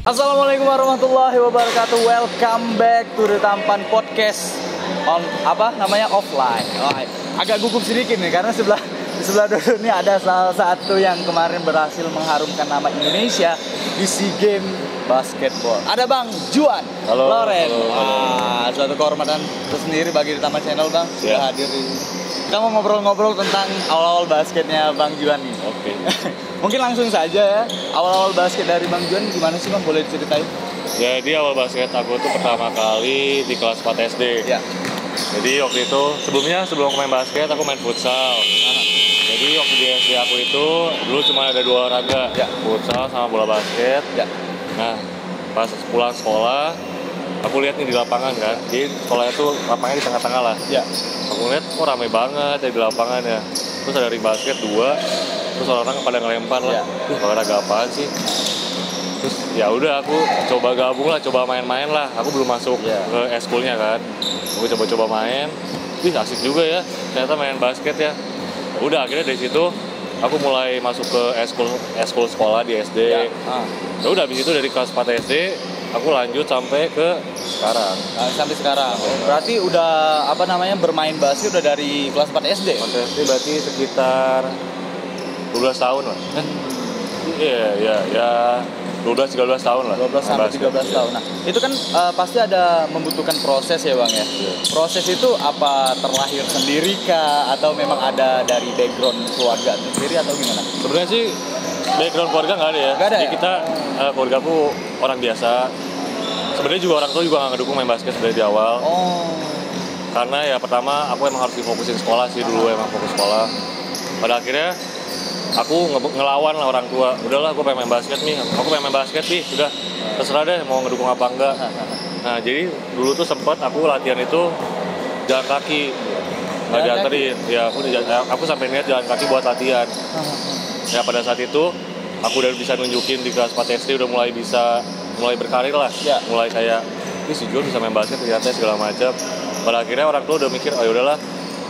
Assalamualaikum warahmatullahi wabarakatuh. Welcome back to the Tampan Podcast on offline. Agak gugup sedikit nih karena di sebelah dulu ini ada salah satu yang kemarin berhasil mengharumkan nama Indonesia di SEA Games basketball. Ada Bang Juan. Halo. Loren. Halo. Suatu kehormatan tersendiri bagi Tampan Channel, Bang. Sudah hadir di. Kita mau ngobrol-ngobrol tentang awal-awal basketnya Bang Juan nih. Oke. Mungkin langsung saja ya. Awal-awal basket dari Bang Juan gimana sih, Bang? Boleh diceritain? Jadi awal basket aku tuh pertama kali di kelas 4 SD. Ya. Jadi waktu itu sebelum aku main basket aku main futsal. Jadi waktu di SD aku itu dulu cuma ada 2 olahraga, Ya. futsal sama bola basket. Ya. Nah, pas pulang sekolah aku lihat nih di lapangan kan. Jadi sekolahnya tuh lapangannya di tengah-tengah lah. Ya. Aku lihat kok ramai banget ya di lapangan ya. Terus ada ring basket 2. Terus orang pada ngelempar lah. Ya. Olahraga apaan sih? Terus ya udah aku coba gabung lah, coba main-main lah. Aku belum masuk ke eskulnya kan. Aku coba-coba main. Asik juga ya. Ternyata main basket ya. Udah akhirnya dari situ aku mulai masuk ke eskul sekolah di SD. Ya. Ya udah habis itu dari kelas 4 SD aku lanjut sampai ke sekarang. Sampai sekarang. Berarti udah bermain basket udah dari kelas 4 SD. 4 SD berarti sekitar 12 tahun lah. Iya, 12-13 tahun lah. 12 sampai 13 tahun. Nah, itu kan pasti ada membutuhkan proses ya, Bang ya. Proses itu apa terlahir sendiri kah atau memang ada dari background keluarga sendiri atau gimana? Sebenarnya sih background keluarga nggak ada ya. Nggak ada Jadi ya? kita keluarga aku orang biasa. Sebenarnya juga orang tua juga nggak ngedukung main basket dari awal. Oh. Karena ya pertama aku emang harus difokusin sekolah sih dulu, emang fokus sekolah. Pada akhirnya aku ngelawan lah orang tua. Udahlah, aku pengen main basket nih. Aku pengen main basket nih. Udah terserah deh mau ngedukung apa enggak. Nah jadi dulu tuh sempat aku latihan itu jalan kaki. Nggak dianterin. Ya aku sampai niat jalan kaki buat latihan. Ya pada saat itu aku udah bisa nunjukin di kelas 4 SD udah mulai berkarir lah. Ya. Mulai kayak si Juan bisa main basket ternyata segala macam. Pada akhirnya orang tua udah mikir, oh yaudahlah,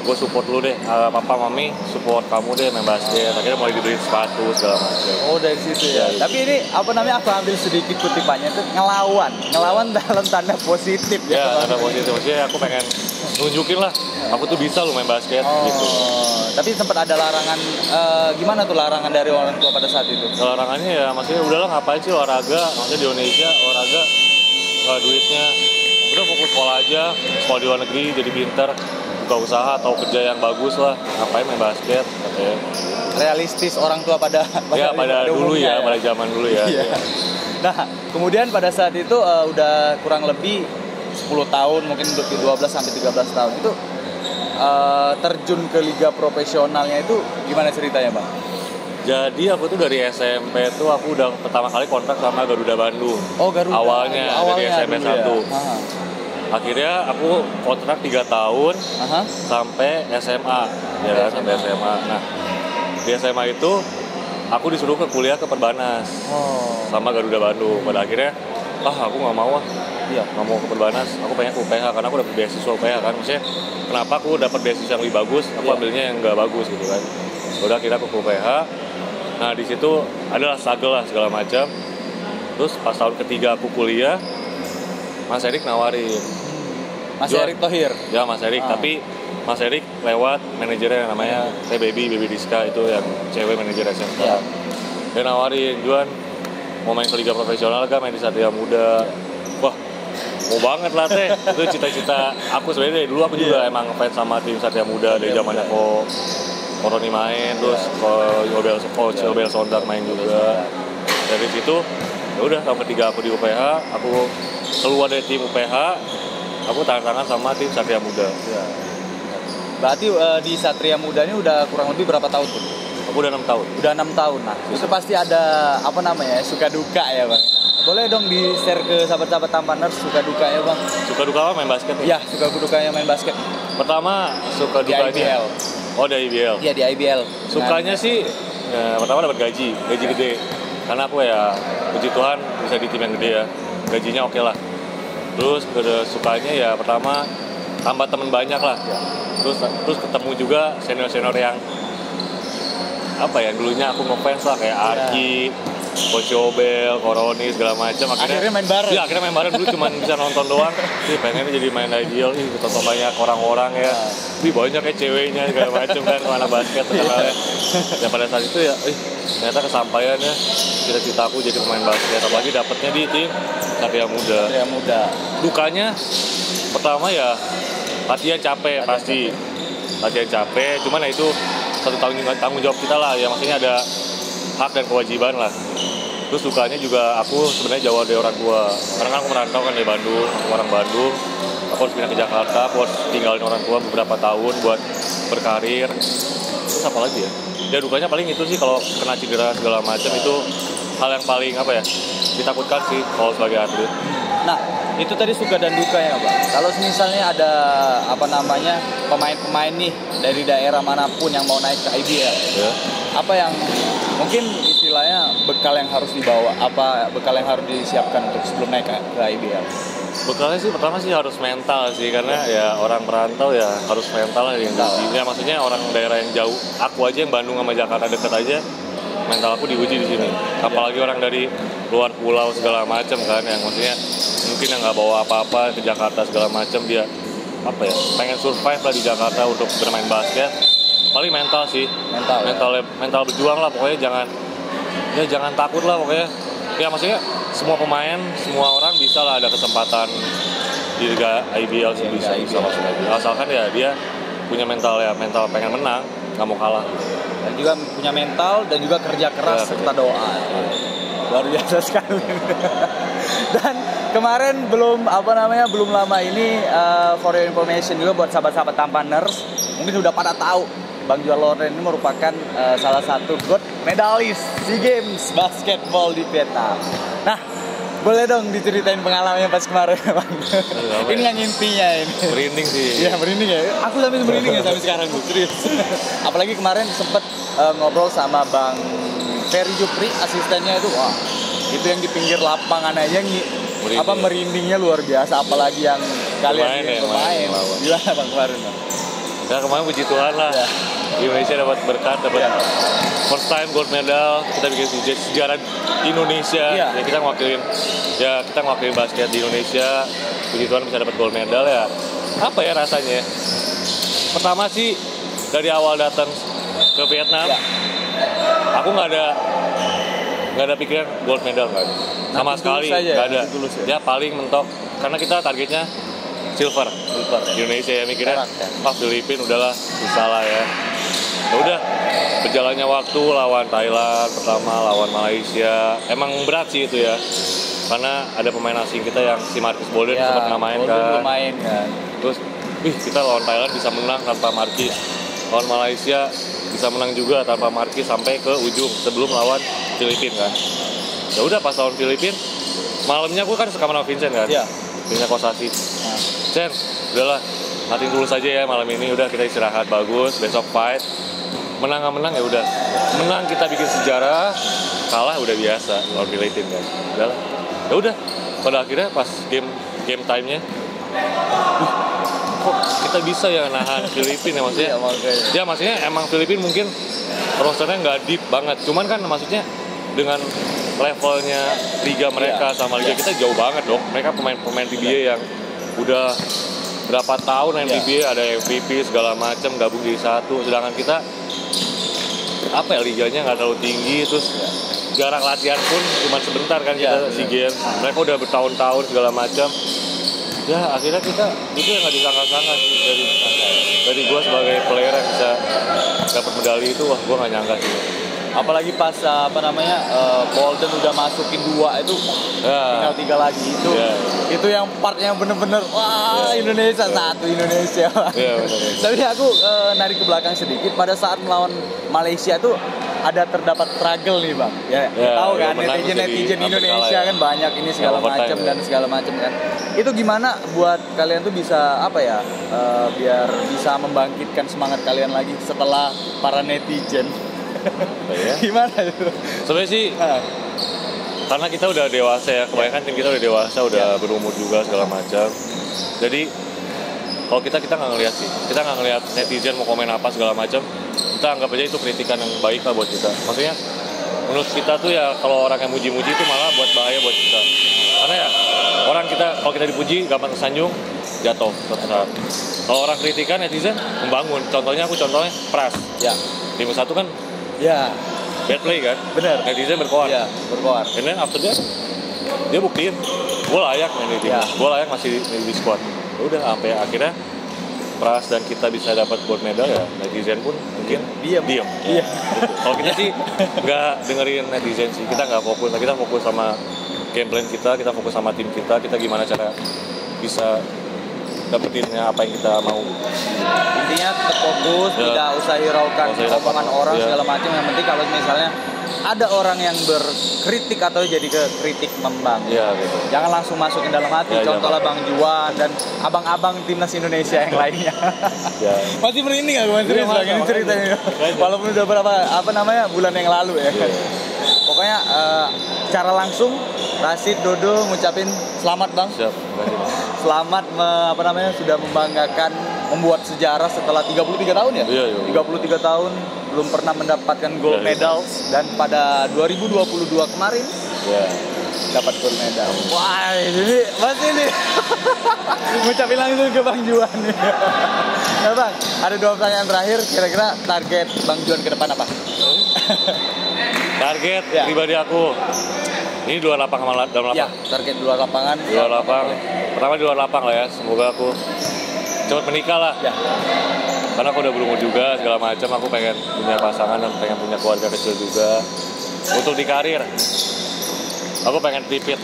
gue support lu deh, papa mami support kamu deh main basket. Akhirnya mulai dibeliin sepatu segala macam. Oh, dari situ ya. Tapi ini aku ambil sedikit kutipannya itu ngelawan dalam tanda positif ya. Tanda positif, maksudnya aku pengen nunjukin lah, aku tuh bisa lu main basket gitu. Tapi sempat ada larangan, gimana tuh larangan dari orang tua pada saat itu? Larangannya ya, maksudnya udahlah ngapain sih olahraga, maksudnya di Indonesia olahraga nggak duitnya. Udah fokus sekolah aja, sekolah di luar negeri jadi pinter, buka usaha atau kerja yang bagus lah, ngapain main basket katanya. Realistis orang tua pada dulu ya, pada zaman dulu ya. Iya. Nah, kemudian pada saat itu udah kurang lebih 10 tahun, mungkin 12 sampai 13 tahun itu terjun ke liga profesionalnya itu gimana ceritanya, Bang? Jadi aku tuh dari SMP tuh aku udah pertama kali kontrak sama Garuda Bandung. Oh, Garuda. Awalnya dari SMP 1. Ya. Akhirnya aku kontrak 3 tahun sampai SMA, ya kan, sampai SMA. Nah, di SMA itu aku disuruh ke kuliah ke Perbanas sama Garuda Bandung. Pada akhirnya, aku nggak mau nggak mau ke Perbanas. Aku pengen ke UPH karena aku dapet beasiswa UPH kan. Maksudnya, kenapa aku dapat beasiswa yang lebih bagus, aku ambilnya yang nggak bagus gitu kan. Udah kira aku ke UPH. Nah di situ adalah struggle lah segala macam. Terus pas tahun ketiga aku kuliah, Mas Erik nawarin. Mas Erik Thohir? Ya, Mas Erik, tapi Mas Erik lewat manajernya namanya Baby Diska, itu yang cewek manajer SMK. Dia nawarin, Juan mau main ke liga profesional kan, main di Satria Muda. Wah, mau banget lah teh. Itu cita-cita aku sebenarnya dari dulu. Aku juga emang ngefans sama tim Satria Muda dari zamannya Koroni main, terus Coach Yobel Sondak main juga. Dari situ ya udah tahun ketiga aku di UPH, aku keluar dari tim UPH, aku tangan-tangan sama tim Satria Muda. Ya. Berarti di Satria Muda ini udah kurang lebih berapa tahun tuh? Aku udah 6 tahun. Udah 6 tahun. Nah, itu pasti ada suka duka ya, Bang. Boleh dong di-share ke sahabat-sahabat Tampaners suka dukanya, Bang. Suka duka apa main basket? Ya, suka dukanya main basket. Pertama suka dukanya. Di IBL. Oh, di IBL. Iya, di IBL. Sukanya sih pertama dapat gaji gede. Karena aku ya puji Tuhan bisa di tim yang gede ya. Gajinya oke lah. Terus sukanya ya pertama tambah teman banyak lah. Terus ketemu juga senior-senior yang dulunya aku ngefans lah kayak Arki, Coach Yobel, Koroni segala macam. Akhirnya main bareng. Iya, akhirnya main bareng. Dulu cuma bisa nonton doang. Pengennya jadi main IBL. Tonton banyak orang-orang ya. Banyak ya ceweknya segala macam kan, anak basket terkenalnya. Ya pada saat itu ya, ternyata kesampaian ya. Cita-citaku jadi pemain basket. Apalagi dapetnya di tim Satria Muda. Dukanya pertama ya latihan capek pasti. Latihan capek. Cuman ya itu satu tanggung jawab kita lah ya, maksudnya ada hak dan kewajiban lah. Terus dukanya juga aku sebenarnya jauh dari orang tua, karena kan aku merantau kan dari Bandung, aku orang Bandung, aku harus pindah ke Jakarta, aku harus tinggalin orang tua beberapa tahun buat berkarir. Terus apa lagi ya? Ya dukanya paling itu sih, kalau kena cedera segala macam itu hal yang paling apa ya, ditakutkan sih kalau sebagai atlet. Nah, itu tadi suka dan duka ya, Pak. Kalau misalnya ada pemain-pemain nih dari daerah manapun yang mau naik ke IBL, apa yang mungkin istilahnya bekal yang harus dibawa, apa bekal yang harus disiapkan untuk sebelum naik ke IBL? Bekalnya sih pertama sih harus mental sih, karena ya orang perantau ya harus mental lah yang diujinya. Maksudnya orang daerah yang jauh, aku aja yang Bandung sama Jakarta deket aja, mental aku diuji di sini. Apalagi orang dari luar pulau segala macam kan, yang maksudnya mungkin yang nggak bawa apa-apa ke Jakarta segala macam, dia apa ya, pengen survive lah di Jakarta untuk bermain basket. Paling mental sih, mental berjuang lah pokoknya, jangan takut lah pokoknya. Ya maksudnya semua pemain, semua orang bisa lah ada kesempatan di Liga IBL sih, bisa masuk IBL. Asalkan ya dia punya mental pengen menang, nggak mau kalah. Dan juga punya mental dan juga kerja keras serta doa. Luar biasa sekali. Dan kemarin belum lama ini for your information juga buat sahabat-sahabat Tampaners, mungkin udah pada tahu Bang Joel Loren ini merupakan salah satu gold medalis SEA Games basketball di Vietnam. Nah, boleh dong diceritain pengalamannya pas kemarin, Bang. Ini yang intinya ini. Merinding sih. Iya, merinding ya. Aku sampai merinding ya sampai sekarang, serius. Apalagi kemarin sempet ngobrol sama Bang Ferry Jupri, asistennya itu, wah, itu yang di pinggir lapangan aja merindingnya luar biasa, apalagi yang kalian pemain. Gimana Bang kemarin, Bang? Ya kemarin puji Tuhan lah, Indonesia dapat berkat, first time gold medal, kita bikin sejarah Indonesia. Ya kita ngewakilin basket di Indonesia. Puji Tuhan bisa dapat gold medal ya. Apa ya rasanya? Pertama sih dari awal datang ke Vietnam, aku nggak ada pikiran gold medal, nggak ada. Sama sekali nggak ada. Ya paling mentok, karena kita targetnya silver Indonesia ya, mikirnya Filipina udahlah bisa lah ya. Udah berjalannya waktu, lawan Thailand pertama, lawan Malaysia, emang berat sih itu ya, karena ada pemain asing kita yang si Marcus Bolden sempat main kan. Terus kita lawan Thailand bisa menang tanpa Marcus, lawan Malaysia bisa menang juga tanpa Marcus sampai ke ujung sebelum lawan Filipina kan. Ya udah pas lawan Filipina malamnya aku kan sekaman sama Vincent kan, Vincent Kosasi. Chen, udahlah, latihan dulu saja ya malam ini, udah kita istirahat bagus, besok fight. Menang nggak menang ya udah, menang kita bikin sejarah, kalah udah biasa lawan Filipina kan. Udahlah, ya udah. Pada akhirnya pas game time-nya, kok kita bisa ya nahan Filipina ya, maksudnya? Ya maksudnya emang Filipina mungkin rosternya nggak deep banget, cuman kan maksudnya dengan levelnya liga mereka sama liga kita jauh banget dong. Mereka pemain PBA yang udah berapa tahun PBA, ada MVP segala macam gabung di satu, sedangkan kita liganya nggak terlalu tinggi, terus jarak latihan pun cuma sebentar kan kita SEA Games. Mereka udah bertahun-tahun segala macam. Ya akhirnya kita itu yang nggak disangka-sangka sih dari gue sebagai player yang bisa dapat medali itu, wah gue nggak nyangka sih. Apalagi pas Bolden udah masukin 2 itu tinggal 3 lagi itu yang partnya bener-bener Indonesia satu Indonesia. Tapi aku narik ke belakang sedikit, pada saat melawan Malaysia itu ada terdapat struggle nih Bang. Tahu kan netizen Indonesia kan banyak ini segala macam kan. Itu gimana buat kalian tuh bisa biar bisa membangkitkan semangat kalian lagi setelah para netizen? Gimana itu? Sebenarnya sih karena kita udah dewasa ya, kebanyakan tim kita udah dewasa, udah berumur juga segala macam. Jadi kalau kita nggak ngelihat sih, kita nggak ngelihat netizen mau komen apa segala macam. Kita anggap aja itu kritikan yang baik lah buat kita. Maksudnya menurut kita tuh ya kalau orang yang muji-muji itu malah buat bahaya buat kita. Karena ya orang kita kalau kita dipuji gampang tersanjung, jatuh suatu saat. Kalau orang kritikan netizen membangun. Contohnya Pras. Ya. Tim 1 kan Ya. bad play kan. Benar. Netizen berkoar. Ya, berkoar. And then after that dia buktiin gue layak main di tim. Ya. Gue layak masih di squad. Udah sampai akhirnya Pras dan kita bisa dapat gold medal ya, netizen pun mungkin diam. Iya. Gitu. Kalau kita sih nggak dengerin netizen sih, kita nggak fokus, kita fokus sama game plan kita fokus sama tim kita gimana cara bisa dapetinnya apa yang kita mau. Intinya tetap fokus, tidak usah hiraukan omongan orang segala macam. Yang penting kalau misalnya ada orang yang berkritik atau jadi ke kritik membangun. Iya, gitu. Jangan langsung masukin dalam hati. Ya, Contohlah Bang Juan dan abang-abang timnas Indonesia yang lainnya. Ya. Masih merinding aku serius lagi ini ceritanya. Walaupun udah berapa bulan yang lalu ya. Ya. Pokoknya secara langsung Rashid Dodo ngucapin selamat Bang. Siap. Selamat sudah membanggakan, membuat sejarah setelah 33 tahun ya. Iya. 33 tahun belum pernah mendapatkan gold medal dan pada 2022 kemarin dapat gold medal. Wah, ini masih nih. Ngucapin langsung ke Bang Juan nih. Nah Bang, ada 2 pertanyaan terakhir. Kira-kira target Bang Juan ke depan apa? Target pribadi aku ini 2 lapang sama dalam lapang. Ya, target 2 lapangan. 2 lapang. Pertama di luar lapang lah ya. Semoga aku cepat menikah lah. Ya. Karena aku udah berumur juga segala macam. Aku pengen punya pasangan dan pengen punya keluarga kecil juga. Untuk di karir, aku pengen repeat.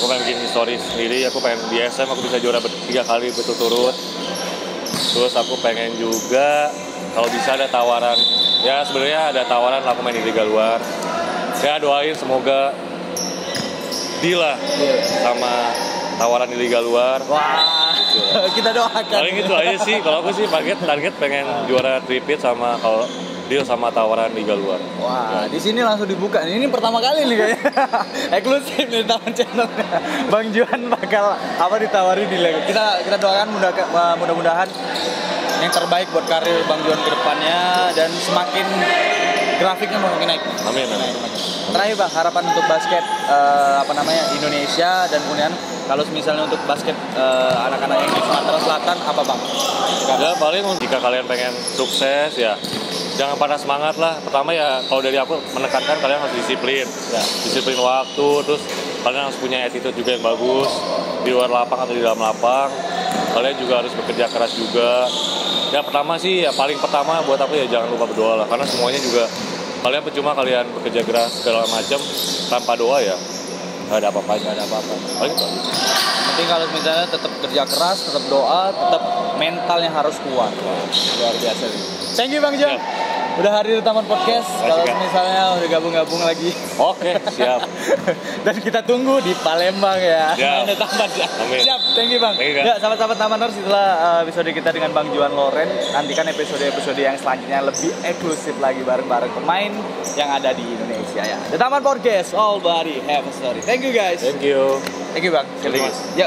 Aku pengen bikin histori sendiri. Aku pengen di SM aku bisa juara 3 kali berturut-turut. Terus aku pengen juga kalau bisa ada tawaran. Ya sebenarnya ada tawaran aku main di liga luar. Ya doain semoga deal lah sama tawaran di liga luar. Wah, kita doakan. Paling itu aja sih. Kalau aku sih target pengen juara repeat sama kalau deal sama tawaran liga luar. Wah, di sini langsung dibuka. Ini pertama kali nih kayaknya. Eksklusif nih Taman channelnya. Bang Juan bakal ditawari di liga. Kita doakan mudah-mudahan yang terbaik buat karir Bang Juan ke depannya dan semakin grafiknya makin naik. Amin. Terakhir Bang, harapan untuk basket Indonesia dan kemudian kalau misalnya untuk basket anak-anak yang di Sumatera Selatan apa Bang? Ya paling jika kalian pengen sukses ya jangan patah semangat lah. Pertama ya kalau dari aku menekankan kalian harus disiplin. Ya, disiplin waktu, terus kalian harus punya attitude juga yang bagus di luar lapang atau di dalam lapang. Kalian juga harus bekerja keras juga. Ya pertama sih ya paling pertama buat aku ya jangan lupa berdoa lah karena semuanya juga kalian percuma kalian bekerja keras segala macam tanpa doa ya nggak ada apa-apa. Paling itu aja. Penting kalau misalnya tetap kerja keras, tetap doa, tetap mentalnya harus kuat. Luar biasa sih. Thank you Bang Juan. Udah hadir di Taman Podcast. Kalau misalnya udah gabung lagi. Oke, siap. Dan kita tunggu di Palembang ya. Siap. Taman ya. Amin. Siap, thank you Bang. Ya, sahabat-sahabat Tamaners, setelah episode kita dengan Bang Juan Loren, nantikan episode-episode yang selanjutnya lebih eksklusif lagi bareng-bareng pemain yang ada di Indonesia ya. The Taman Podcast, all body have a story. Thank you guys. Thank you. Thank you Bang. Thank you, Mas. Ya.